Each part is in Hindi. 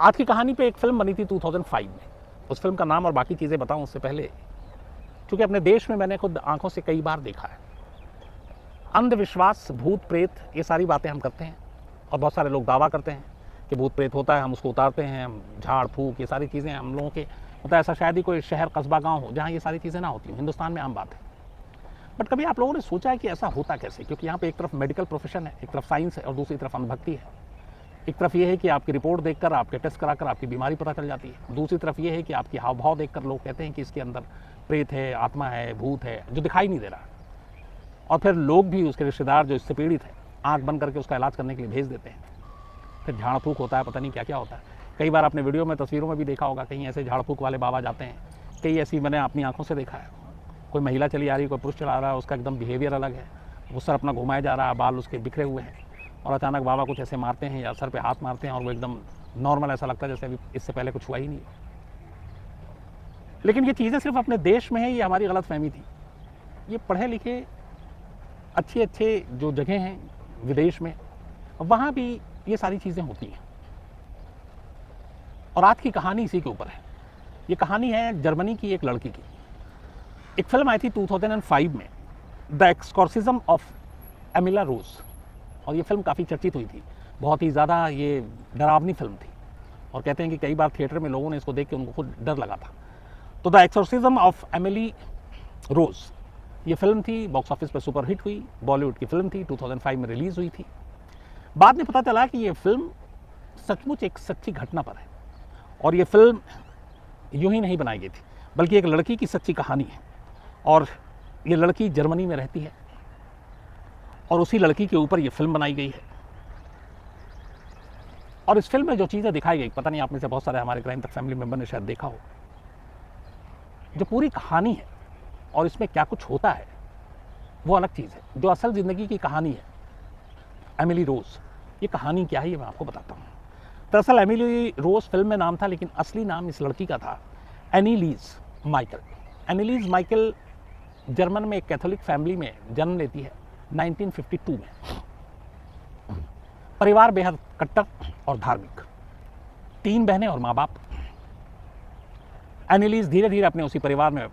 आज की कहानी पे एक फिल्म बनी थी 2005 में। उस फिल्म का नाम और बाकी चीज़ें बताऊं उससे पहले, क्योंकि अपने देश में मैंने खुद आंखों से कई बार देखा है, अंधविश्वास, भूत प्रेत, ये सारी बातें हम करते हैं और बहुत सारे लोग दावा करते हैं कि भूत प्रेत होता है, हम उसको उतारते हैं, हम झाड़ फूक, ये सारी चीज़ें हम लोगों के मतलब ऐसा शायद ही कोई शहर कस्बा गांव हो जहां ये सारी चीज़ें ना होती हो। हिंदुस्तान में आम बात है। बट कभी आप लोगों ने सोचा है कि ऐसा होता कैसे? क्योंकि यहाँ पे एक तरफ मेडिकल प्रोफेशन है, एक तरफ साइंस है और दूसरी तरफ अंधभक्ति है। एक तरफ ये है कि आपकी रिपोर्ट देखकर, आपके टेस्ट कराकर आपकी बीमारी पता चल जाती है। दूसरी तरफ ये है कि आपकी हाव भाव देखकर लोग कहते हैं कि इसके अंदर प्रेत है, आत्मा है, भूत है, जो दिखाई नहीं दे रहा। और फिर लोग भी, उसके रिश्तेदार जो इससे पीड़ित है, आंख बंद करके उसका इलाज करने के लिए भेज देते हैं। फिर झाड़ फूक होता है, पता नहीं क्या क्या होता है। कई बार आपने वीडियो में, तस्वीरों में भी देखा होगा, कहीं ऐसे झाड़ फूक वाले बाबा जाते हैं। कई ऐसी मैंने अपनी आंखों से देखा है, कोई महिला चली आ रही है, कोई पुरुष चला रहा है, उसका एकदम बिहेवियर अलग है, वो सर अपना घुमाया जा रहा है, बाल उसके बिखरे हुए हैं, और अचानक बाबा कुछ ऐसे मारते हैं या सर पे हाथ मारते हैं और वो एकदम नॉर्मल, ऐसा लगता है जैसे अभी इससे पहले कुछ हुआ ही नहीं। लेकिन ये चीज़ें सिर्फ अपने देश में है, ये हमारी गलत फहमी थी। ये पढ़े लिखे अच्छे अच्छे जो जगह हैं विदेश में, वहाँ भी ये सारी चीज़ें होती हैं। और आज की कहानी इसी के ऊपर है। ये कहानी है जर्मनी की एक लड़की की। एक फिल्म आई थी 2005 में, द एक्सॉर्सिज्म ऑफ एमिला रोज, और ये फिल्म काफ़ी चर्चित हुई थी। बहुत ही ज़्यादा ये डरावनी फिल्म थी और कहते हैं कि कई बार थिएटर में लोगों ने इसको देख के उनको खुद डर लगा था। तो द एक्सॉर्सिज्म ऑफ एमिली रोज, ये फिल्म थी, बॉक्स ऑफिस पर सुपर हिट हुई, बॉलीवुड की फिल्म थी, 2005 में रिलीज़ हुई थी। बाद में पता चला कि ये फिल्म सचमुच एक सच्ची घटना पर है और ये फिल्म यूं ही नहीं बनाई गई थी, बल्कि एक लड़की की सच्ची कहानी है। और ये लड़की जर्मनी में रहती है और उसी लड़की के ऊपर ये फिल्म बनाई गई है। और इस फिल्म में जो चीज़ें दिखाई गई, पता नहीं आप में से बहुत सारे हमारे क्राइम तक फैमिली मेंबर ने शायद देखा हो। जो पूरी कहानी है और इसमें क्या कुछ होता है वो अलग चीज़ है। जो असल ज़िंदगी की कहानी है एमिली रोज, ये कहानी क्या है ये मैं आपको बताता हूँ। दरअसल एमिली रोज फिल्म में नाम था, लेकिन असली नाम इस लड़की का था एनीलीज माइकल। एनीलीज माइकल जर्मन में एक कैथोलिक फैमिली में जन्म लेती है 1952 में। परिवार बेहद कट्टर और धार्मिक, 3 बहनें और माँ बाप। एनीलीज धीरे धीरे अपने उसी परिवार में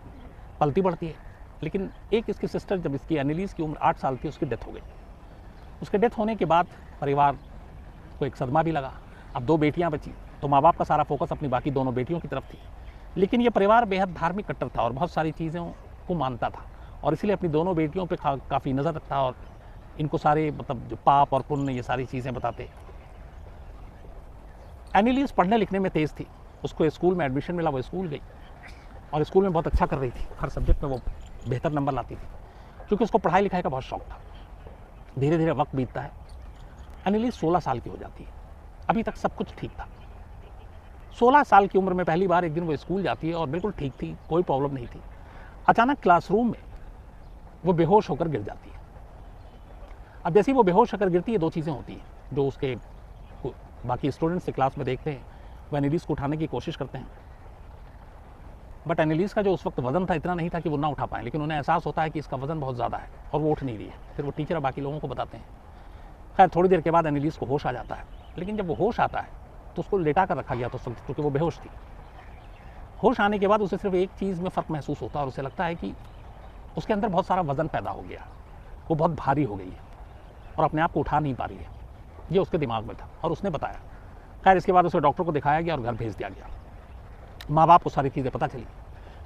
पलती बढ़ती है, लेकिन एक इसकी सिस्टर, जब इसकी एनीलीज की उम्र 8 साल थी, उसकी डेथ हो गई। उसके डेथ होने के बाद परिवार को एक सदमा भी लगा। अब 2 बेटियां बची, तो माँ बाप का सारा फोकस अपनी बाकी दोनों बेटियों की तरफ थी। लेकिन ये परिवार बेहद धार्मिक कट्टर था और बहुत सारी चीज़ों को मानता था और इसलिए अपनी दोनों बेटियों पे काफ़ी नज़र रखता और इनको सारे मतलब जो पाप और पुण्य, ये सारी चीज़ें बताते। एनीलीज पढ़ने लिखने में तेज़ थी, उसको स्कूल में एडमिशन मिला, वो स्कूल गई और स्कूल में बहुत अच्छा कर रही थी, हर सब्जेक्ट में वो बेहतर नंबर लाती थी, क्योंकि उसको पढ़ाई लिखाई का बहुत शौक था। धीरे धीरे वक्त बीतता है, एनीलीज 16 साल की हो जाती है। अभी तक सब कुछ ठीक था। 16 साल की उम्र में पहली बार एक दिन वो स्कूल जाती है और बिल्कुल ठीक थी, कोई प्रॉब्लम नहीं थी। अचानक क्लासरूम में वो बेहोश होकर गिर जाती है। अब जैसे ही वो बेहोश होकर गिरती है, 2 चीज़ें होती हैं जो उसके बाकी स्टूडेंट्स से क्लास में देखते हैं। वो एनीलीज को उठाने की कोशिश करते हैं, बट एनीलीज का जो उस वक्त वजन था इतना नहीं था कि वो ना उठा पाए, लेकिन उन्हें एहसास होता है कि इसका वजन बहुत ज़्यादा है और वो उठ नहीं रही है। फिर वो टीचर बाकी लोगों को बताते हैं। खैर थोड़ी देर के बाद एनीलीज को होश आ जाता है, लेकिन जब वो होश आता है तो उसको लेटा कर रखा गया, तो क्योंकि वो बेहोश थी। होश आने के बाद उसे सिर्फ एक चीज़ में फ़र्क महसूस होता है और उसे लगता है कि उसके अंदर बहुत सारा वज़न पैदा हो गया, वो बहुत भारी हो गई है और अपने आप को उठा नहीं पा रही है, ये उसके दिमाग में था और उसने बताया। खैर इसके बाद उसे डॉक्टर को दिखाया गया और घर भेज दिया गया। माँ बाप को सारी चीज़ें पता चली।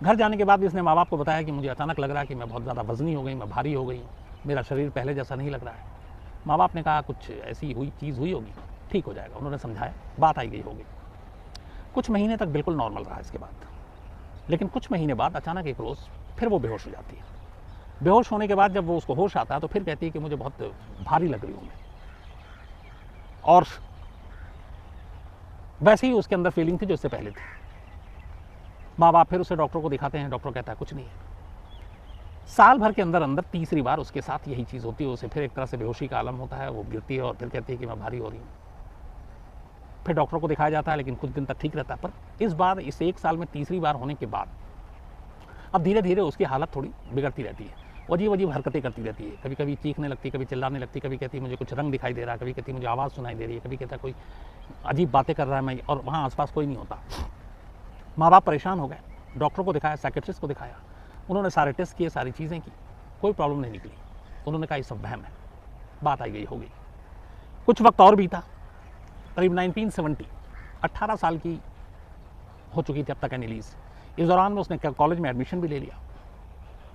घर जाने के बाद भी इसने माँ बाप को बताया कि मुझे अचानक लग रहा है कि मैं बहुत ज़्यादा वज़नी हो गई, मैं भारी हो गई, मेरा शरीर पहले जैसा नहीं लग रहा है। माँ बाप ने कहा कुछ ऐसी चीज़ हुई होगी, ठीक हो जाएगा। उन्होंने समझाया, बात आई गई होगी। कुछ महीने तक बिल्कुल नॉर्मल रहा इसके बाद, लेकिन कुछ महीने बाद अचानक एक रोज़ फिर वो बेहोश हो जाती है। बेहोश होने के बाद जब वो उसको होश आता है तो फिर कहती है कि मुझे बहुत भारी लग रही हूँ मैं, और वैसे ही उसके अंदर फीलिंग थी जो इससे पहले थी। माँ बाप फिर उसे डॉक्टर को दिखाते हैं, डॉक्टर कहता है कुछ नहीं है। साल भर के अंदर अंदर तीसरी बार उसके साथ यही चीज़ होती है, उसे फिर एक तरह से बेहोशी का आलम होता है, वो गिरती है और फिर कहती है कि मैं भारी हो रही हूँ। फिर डॉक्टर को दिखाया जाता है, लेकिन कुछ दिन तक ठीक रहता है। पर इस बार, इस 1 साल में तीसरी बार होने के बाद अब धीरे धीरे उसकी हालत थोड़ी बिगड़ती रहती है। वो अजीब अजीब हरकतें करती रहती है, कभी कभी चीखने लगती, कभी चिल्लाने लगती, कभी कहती है मुझे कुछ रंग दिखाई दे रहा है, कभी कहती है मुझे आवाज़ सुनाई दे रही है, कभी कहता है कोई अजीब बातें कर रहा है मैं, और वहाँ आसपास कोई नहीं होता। माँ बाप परेशान हो गए, डॉक्टर को दिखाया, साइकेट्रिस्ट को दिखाया, उन्होंने सारे टेस्ट किए, सारी चीज़ें की, कोई प्रॉब्लम नहीं निकली। उन्होंने कहा ये सब वहम है, बात आई गई हो गई। कुछ वक्त और बीता, करीब 1970, 18 साल की हो चुकी थी अब तक एनालिस। इस दौरान में उसने कॉलेज में एडमिशन भी ले लिया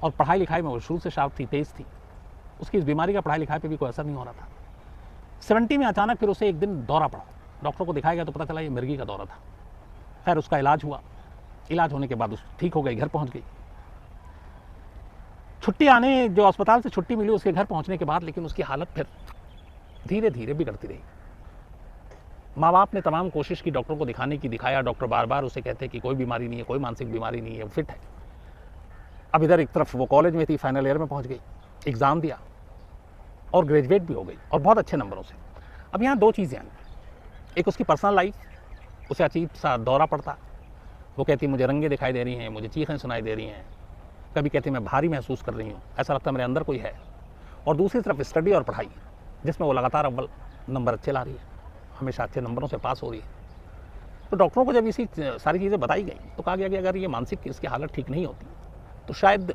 और पढ़ाई लिखाई में वो शुरू से शार्प थी, तेज़ थी। उसकी इस बीमारी का पढ़ाई लिखाई पे भी कोई असर नहीं हो रहा था। 70 में अचानक फिर उसे एक दिन दौरा पड़ा, डॉक्टर को दिखाया गया तो पता चला ये मिर्गी का दौरा था। खैर उसका इलाज हुआ, इलाज होने के बाद उस ठीक हो गई, घर पहुंच गई। छुट्टी आने, जो अस्पताल से छुट्टी मिली उसके घर पहुंचने के बाद, लेकिन उसकी हालत फिर धीरे धीरे बिगड़ती रही। माँ बाप ने तमाम कोशिश की डॉक्टर को दिखाने की, दिखाया, डॉक्टर बार बार उसे कहते कि कोई बीमारी नहीं है, कोई मानसिक बीमारी नहीं है, वो फिट है। अब इधर एक तरफ वो कॉलेज में थी, फाइनल ईयर में पहुंच गई, एग्ज़ाम दिया और ग्रेजुएट भी हो गई और बहुत अच्छे नंबरों से। अब यहाँ दो चीज़ें हैं, एक उसकी पर्सनल लाइफ, उसे अजीब सा दौरा पड़ता, वो कहती मुझे रंगें दिखाई दे रही हैं, मुझे चीखें सुनाई दे रही हैं, कभी कहती मैं भारी महसूस कर रही हूँ, ऐसा लगता है मेरे अंदर कोई है। और दूसरी तरफ स्टडी और पढ़ाई, जिसमें वो लगातार अव्वल नंबर अच्छे ला रही है, हमेशा अच्छे नंबरों से पास हो रही है। तो डॉक्टरों को जब इसी सारी चीज़ें बताई गई तो कहा गया कि अगर ये मानसिक इसकी हालत ठीक नहीं होती तो शायद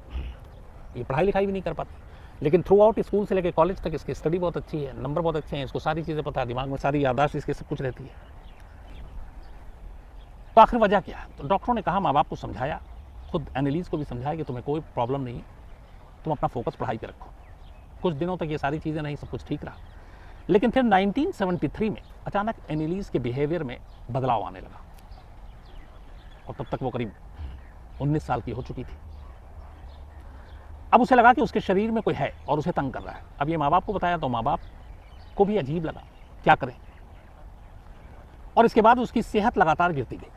ये पढ़ाई लिखाई भी नहीं कर पाती। लेकिन थ्रू आउट स्कूल से लेकर कॉलेज तक इसकी स्टडी बहुत अच्छी है, नंबर बहुत अच्छे हैं, इसको सारी चीज़ें पता है, दिमाग में सारी याददाश्त इसके सब कुछ रहती है। तो आखिर वजह क्या है? तो डॉक्टरों ने कहा, माँ बाप को समझाया, खुद एनालिस को भी समझाया कि तुम्हें कोई प्रॉब्लम नहीं, तुम अपना फोकस पढ़ाई पे रखो। कुछ दिनों तक ये सारी चीज़ें नहीं, सब कुछ ठीक रहा। लेकिन फिर 1973 में अचानक एनालिस के बिहेवियर में बदलाव आने लगा और तब तक वो करीब 19 साल की हो चुकी थी। अब उसे लगा कि उसके शरीर में कोई है और उसे तंग कर रहा है। अब ये माँ बाप को बताया तो माँ बाप को भी अजीब लगा, क्या करें। और इसके बाद उसकी सेहत लगातार गिरती गई,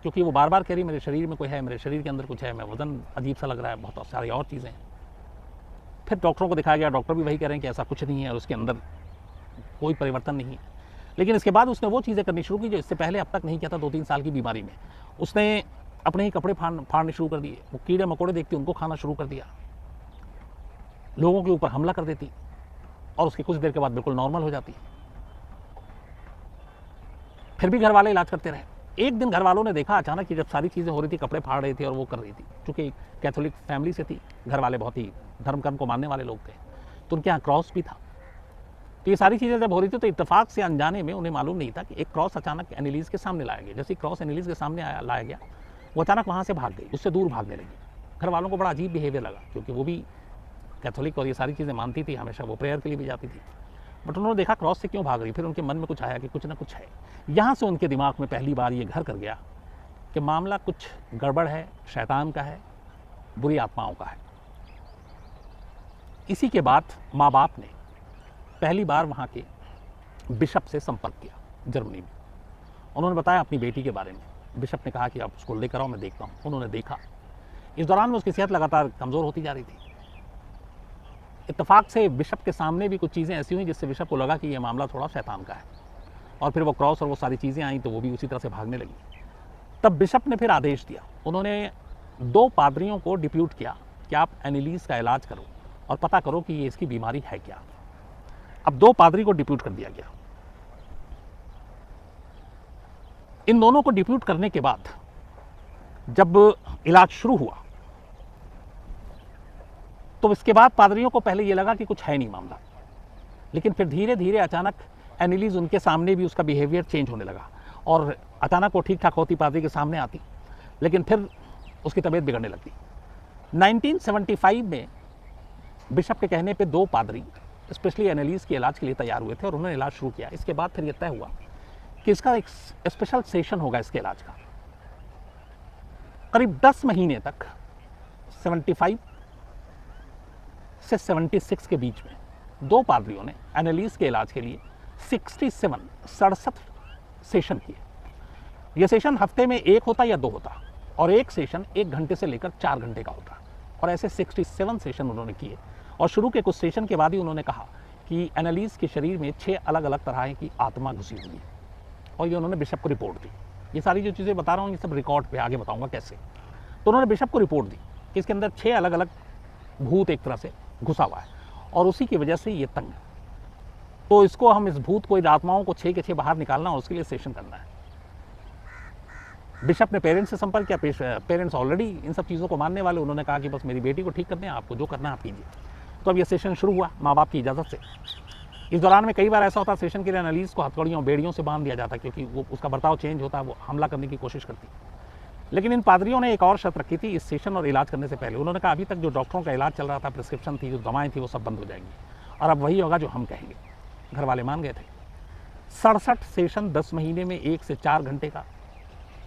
क्योंकि वो बार बार कह रही मेरे शरीर में कोई है, मेरे शरीर के अंदर कुछ है, मैं वजन अजीब सा लग रहा है, बहुत सारी और चीज़ें। फिर डॉक्टरों को दिखाया गया, डॉक्टर भी वही कह रहे हैं कि ऐसा कुछ नहीं है और उसके अंदर कोई परिवर्तन नहीं है। लेकिन इसके बाद उसने वो चीज़ें करनी शुरू की जो इससे पहले अब तक नहीं किया था। 2-3 साल की बीमारी में उसने अपने ही कपड़े फाड़ने शुरू कर दिए, वो कीड़े मकोड़े देखती उनको खाना शुरू कर दिया, लोगों के ऊपर हमला कर देती और उसकी कुछ देर के बाद बिल्कुल नॉर्मल हो जाती। फिर भी घर वाले इलाज करते रहे। एक दिन घर वालों ने देखा अचानक कि जब सारी चीज़ें हो रही थी, कपड़े फाड़ रही थी और वो कर रही थी, चूँकि कैथोलिक फैमिली से थी, घर वाले बहुत ही धर्म कर्म को मानने वाले लोग थे, तो उनके यहाँ क्रॉस भी था। तो ये सारी चीज़ें जब हो रही थी तो इत्तेफाक से अनजाने में उन्हें मालूम नहीं था कि एक क्रॉस अचानक एनालिस के सामने लाया गया। जैसे क्रॉस एनालिस के सामने लाया गया, वो अचानक वहाँ से भाग गई, उससे दूर भागने लगी। घर वालों को बड़ा अजीब बिहेवियर लगा, क्योंकि वो भी कैथोलिक और ये सारी चीज़ें मानती थी, हमेशा वो प्रेयर के लिए भी जाती थी। बट उन्होंने देखा क्रॉस से क्यों भाग रही। फिर उनके मन में कुछ आया कि कुछ ना कुछ है। यहाँ से उनके दिमाग में पहली बार ये घर कर गया कि मामला कुछ गड़बड़ है, शैतान का है, बुरी आत्माओं का है। इसी के बाद माँ बाप ने पहली बार वहाँ के बिशप से संपर्क किया जर्मनी में। उन्होंने बताया अपनी बेटी के बारे में। बिशप ने कहा कि आप उसको लेकर आओ, मैं देखता हूँ। उन्होंने देखा। इस दौरान में उसकी सेहत लगातार कमज़ोर होती जा रही थी। इत्तेफाक से बिशप के सामने भी कुछ चीज़ें ऐसी हुई जिससे बिशप को लगा कि यह मामला थोड़ा शैतान का है, और फिर वो क्रॉस और वो सारी चीज़ें आई तो वो भी उसी तरह से भागने लगी। तब बिशप ने फिर आदेश दिया, उन्होंने 2 पादरियों को डिप्यूट किया कि आप एनालिस का इलाज करो और पता करो कि ये इसकी बीमारी है क्या। अब 2 पादरी को डिप्यूट कर दिया गया। इन दोनों को डिप्यूट करने के बाद जब इलाज शुरू हुआ तो इसके बाद पादरियों को पहले ये लगा कि कुछ है नहीं मामला, लेकिन फिर धीरे धीरे अचानक एनालिस उनके सामने भी उसका बिहेवियर चेंज होने लगा और अचानक वो ठीक ठाक होती, पादरी के सामने आती, लेकिन फिर उसकी तबीयत बिगड़ने लगती। 1975 में बिशप के कहने पे 2 पादरी स्पेशली एनालिस के इलाज के लिए तैयार हुए थे और उन्होंने इलाज शुरू किया। इसके बाद फिर यह तय हुआ कि इसका एक स्पेशल सेशन होगा इसके इलाज का। करीब 10 महीने तक 75 से 76 के बीच में 2 पादरियों ने एनालिस के इलाज के लिए 67 सेशन किए। यह सेशन हफ्ते में 1 होता या 2 होता, और एक सेशन 1 घंटे से लेकर 4 घंटे का होता, और ऐसे 67 सेशन उन्होंने किए। और शुरू के कुछ सेशन के बाद ही उन्होंने कहा कि एनालिस के शरीर में 6 अलग अलग तरह की आत्मा घुसी हुई है, और ये उन्होंने बिशप को रिपोर्ट दी। ये सारी जो चीज़ें बता रहा हूँ ये सब रिकॉर्ड पे, आगे बताऊँगा कैसे। तो उन्होंने बिशप को रिपोर्ट दी कि इसके अंदर 6 अलग अलग भूत एक तरह से घुसा हुआ है और उसी की वजह से ये तंग है। तो इसको हम इस भूत को, इन आत्माओं को 6 के 6 बाहर निकालना और उसके लिए सेशन करना है। बिशप ने पेरेंट्स से संपर्क किया, पेरेंट्स ऑलरेडी इन सब चीज़ों को मानने वाले, उन्होंने कहा कि बस मेरी बेटी को ठीक करने हैं, आपको जो करना है आप कीजिए। तो अब ये सेशन शुरू हुआ माँ बाप की इजाज़त से। इस दौरान में कई बार ऐसा होता है सेशन के लिए एनालिस्ट को हथकड़ियों बेड़ियों से बांध दिया जाता है, क्योंकि वो उसका बर्ताव चेंज होता है, वो हमला करने की कोशिश करती है। लेकिन इन पादरियों ने एक और शर्त रखी थी इस सेशन और इलाज करने से पहले। उन्होंने कहा अभी तक जो डॉक्टरों का इलाज चल रहा था, प्रिस्क्रिप्शन थी, जो दवाएं थी, वो सब बंद हो जाएंगी और अब वही होगा जो हम कहेंगे। घर वाले मान गए थे। 67 सेशन 10 महीने में 1 से 4 घंटे का,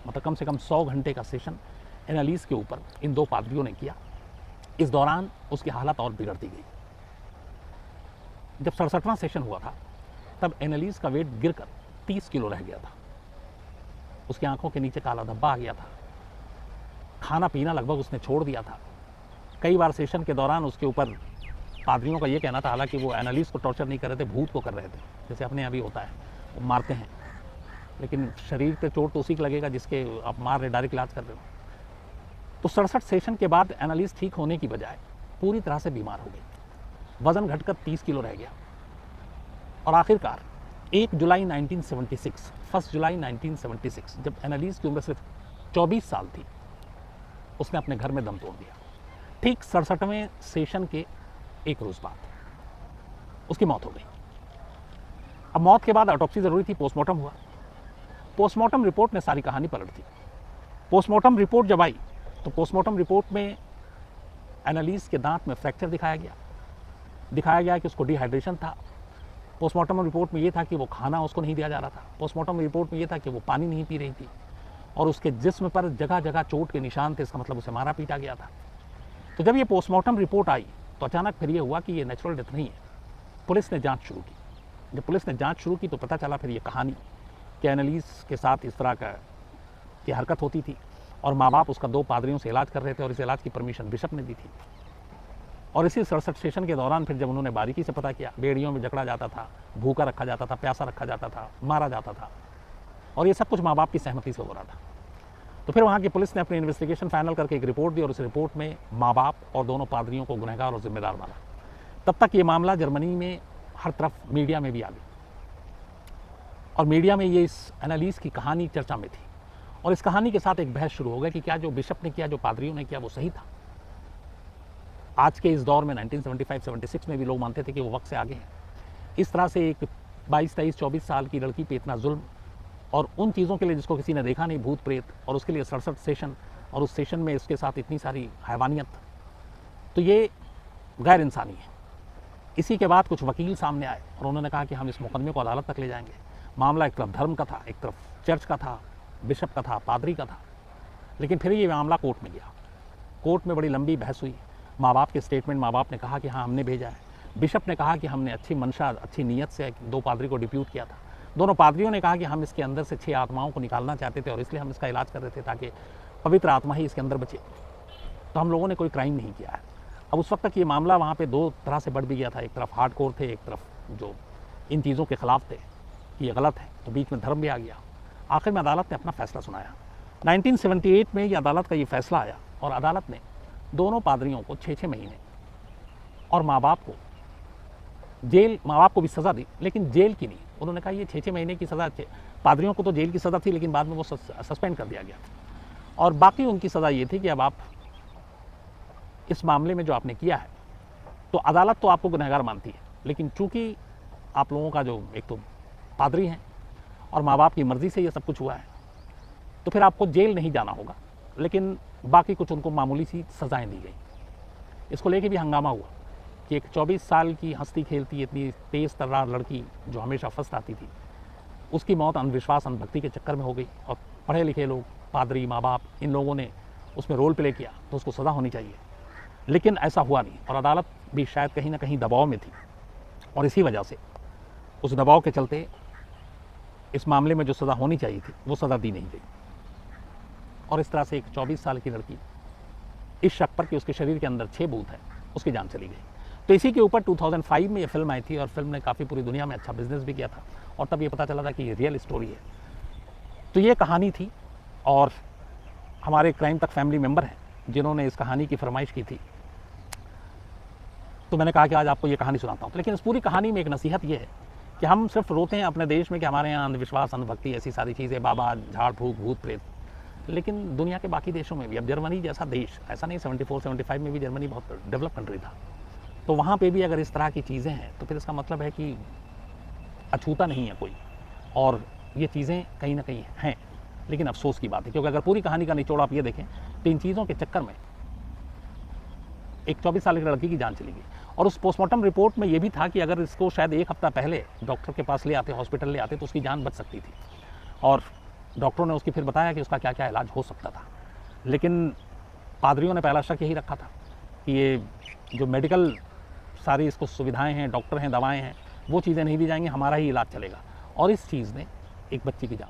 मतलब कम से कम 100 घंटे का सेशन एनालिस के ऊपर इन 2 पादरियों ने किया। इस दौरान उसकी हालत और बिगड़ती गई। जब 67वां सेशन हुआ था तब एनालिस का वेट गिरकर 30 किलो रह गया था। उसकी आंखों के नीचे काला धब्बा आ गया था। खाना पीना लगभग उसने छोड़ दिया था। कई बार सेशन के दौरान उसके ऊपर पादरियों का ये कहना था, हालांकि वो एनालिस्ट को टॉर्चर नहीं कर रहे थे, भूत को कर रहे थे, जैसे अपने यहाँ भी होता है, वो मारते हैं, लेकिन शरीर पे चोट तो उसी को लगेगा जिसके आप मार रहे, डायरेक्ट इलाज कर रहे हो। तो 67 सेशन के बाद एनालिस्ट ठीक होने की बजाय पूरी तरह से बीमार हो गई। वजन घटकर 30 किलो रह गया और आखिरकार 1 जुलाई 1976, 1 जुलाई 1976, जब एनालिस्ट की उम्र सिर्फ 24 साल थी, उसने अपने घर में दम तोड़ दिया। ठीक 67वें सेशन के एक रोज बाद उसकी मौत हो गई। अब मौत के बाद ऑटोप्सी जरूरी थी, पोस्टमार्टम हुआ। पोस्टमार्टम रिपोर्ट ने सारी कहानी पलट दी। पोस्टमार्टम रिपोर्ट जब आई तो पोस्टमार्टम रिपोर्ट में एनालिस्ट के दांत में फ्रैक्चर दिखाया गया कि उसको डिहाइड्रेशन था। पोस्टमार्टम रिपोर्ट में ये था कि वो खाना उसको नहीं दिया जा रहा था। पोस्टमार्टम रिपोर्ट में ये था कि वो पानी नहीं पी रही थी और उसके जिस्म पर जगह जगह चोट के निशान थे, इसका मतलब उसे मारा पीटा गया था। तो जब ये पोस्टमार्टम रिपोर्ट आई तो अचानक फिर ये हुआ कि ये नेचुरल डेथ नहीं है। पुलिस ने जांच शुरू की। जब पुलिस ने जांच शुरू की तो पता चला फिर ये कहानी कि एनालिस्ट के साथ इस तरह की हरकत होती थी और माँ बाप उसका 2 पादरियों से इलाज कर रहे थे और इस इलाज की परमिशन बिशप ने दी थी। और इसी 67 सेशन के दौरान फिर जब उन्होंने बारीकी से पता किया, बेड़ियों में जकड़ा जाता था, भूखा रखा जाता था, प्यासा रखा जाता था, मारा जाता था और ये सब कुछ माँ बाप की सहमति से हो रहा था। तो फिर वहाँ की पुलिस ने अपनी इन्वेस्टिगेशन फाइनल करके एक रिपोर्ट दी और उस रिपोर्ट में माँ बाप और दोनों पादरियों को गुनहगार और जिम्मेदार माना। तब तक ये मामला जर्मनी में हर तरफ मीडिया में भी आ गई और मीडिया में ये इस एनालिस्ट की कहानी चर्चा में थी और इस कहानी के साथ एक बहस शुरू हो गई कि क्या जो बिशप ने किया, जो पादरियों ने किया, वो सही था। आज के इस दौर में 1975-76 में भी लोग मानते थे कि वो वक्त से आगे हैं। इस तरह से एक 22, 23, 24 साल की लड़की पे इतना जुल्म और उन चीज़ों के लिए जिसको किसी ने देखा नहीं, भूत प्रेत, और उसके लिए 67 सेशन और उस सेशन में इसके साथ इतनी सारी हैवानियत, तो ये गैर इंसानी है। इसी के बाद कुछ वकील सामने आए और उन्होंने कहा कि हम इस मुकदमे को अदालत तक ले जाएंगे। मामला एक तरफ धर्म का था, एक तरफ चर्च का था, बिशप का था, पादरी का था। लेकिन फिर ये मामला कोर्ट में गया। कोर्ट में बड़ी लंबी बहस हुई। माँ बाप के स्टेटमेंट, माँ बाप ने कहा कि हाँ हमने भेजा है। बिशप ने कहा कि हमने अच्छी मंशा, अच्छी नीयत से 2 पादरी को डिप्यूट किया था। दोनों पादरियों ने कहा कि हम इसके अंदर से 6 आत्माओं को निकालना चाहते थे और इसलिए हम इसका इलाज कर रहे थे ताकि पवित्र आत्मा ही इसके अंदर बचे। तो हम लोगों ने कोई क्राइम नहीं किया है। अब उस वक्त तक ये मामला वहाँ पे 2 तरह से बढ़ भी गया था। एक तरफ हार्डकोर थे, एक तरफ जो इन चीज़ों के खिलाफ थे कि ये गलत है, तो बीच में धर्म भी आ गया। आखिर में अदालत ने अपना फैसला सुनाया। 1978 में ये अदालत का ये फैसला आया और अदालत ने दोनों पादरियों को 6-6 महीने और माँ बाप को भी सज़ा दी, लेकिन जेल की नहीं। उन्होंने कहा ये 6-6 महीने की सज़ा, पादरियों को तो जेल की सज़ा थी, लेकिन बाद में वो सस्पेंड कर दिया गया और बाकी उनकी सज़ा ये थी कि अब आप इस मामले में जो आपने किया है, तो अदालत तो आपको गुनहगार मानती है, लेकिन चूंकि आप लोगों का जो एक तो पादरी हैं और माँ बाप की मर्ज़ी से ये सब कुछ हुआ है, तो फिर आपको जेल नहीं जाना होगा, लेकिन बाकी कुछ उनको मामूली सी सज़ाएं दी गई। इसको लेके भी हंगामा हुआ कि एक 24 साल की हंसती खेलती इतनी तेज़ तर्रार लड़की जो हमेशा फर्स्ट आती थी, उसकी मौत अंधविश्वास, अंधभक्ति के चक्कर में हो गई और पढ़े लिखे लोग, पादरी, माँ बाप, इन लोगों ने उसमें रोल प्ले किया, तो उसको सज़ा होनी चाहिए। लेकिन ऐसा हुआ नहीं और अदालत भी शायद कहीं ना कहीं दबाव में थी और इसी वजह से उस दबाव के चलते इस मामले में जो सज़ा होनी चाहिए थी वो सज़ा दी नहीं गई और इस तरह से एक 24 साल की लड़की, इस शक पर कि उसके शरीर के अंदर 6 भूत हैं, उसकी जान चली गई। तो इसी के ऊपर 2005 में ये फिल्म आई थी और फिल्म ने काफ़ी पूरी दुनिया में अच्छा बिजनेस भी किया था और तब ये पता चला था कि ये रियल स्टोरी है। तो ये कहानी थी और हमारे क्राइम तक फैमिली मेम्बर हैं जिन्होंने इस कहानी की फरमाइश की थी। तो मैंने कहा कि आज आपको ये कहानी सुनाता हूँ। लेकिन इस पूरी कहानी में एक नसीहत ये है कि हम सिर्फ रोते हैं अपने देश में कि हमारे यहाँ अंधविश्वास, अंधभक्ति, ऐसी सारी चीज़ें, बाबा, झाड़ फूक, भूत प्रेत, लेकिन दुनिया के बाकी देशों में भी, अब जर्मनी जैसा देश, ऐसा नहीं 74-75 में भी जर्मनी बहुत डेवलप कंट्री था, तो वहाँ पे भी अगर इस तरह की चीज़ें हैं तो फिर इसका मतलब है कि अछूता नहीं है कोई, और ये चीज़ें कहीं ना कहीं हैं। लेकिन अफसोस की बात है, क्योंकि अगर पूरी कहानी का निचोड़ आप ये देखें तो इन चीज़ों के चक्कर में एक 24 साल की लड़की की जान चली गई। और उस पोस्टमार्टम रिपोर्ट में ये भी था कि अगर इसको शायद एक हफ्ता पहले डॉक्टर के पास ले आते, हॉस्पिटल ले आते, तो उसकी जान बच सकती थी। और डॉक्टरों ने उसकी फिर बताया कि उसका क्या क्या इलाज हो सकता था। लेकिन पादरियों ने पहला शक यही रखा था कि ये जो मेडिकल सारी इसको सुविधाएं हैं, डॉक्टर हैं, दवाएं हैं, वो चीज़ें नहीं दी जाएंगी, हमारा ही इलाज चलेगा। और इस चीज़ ने एक बच्ची की जान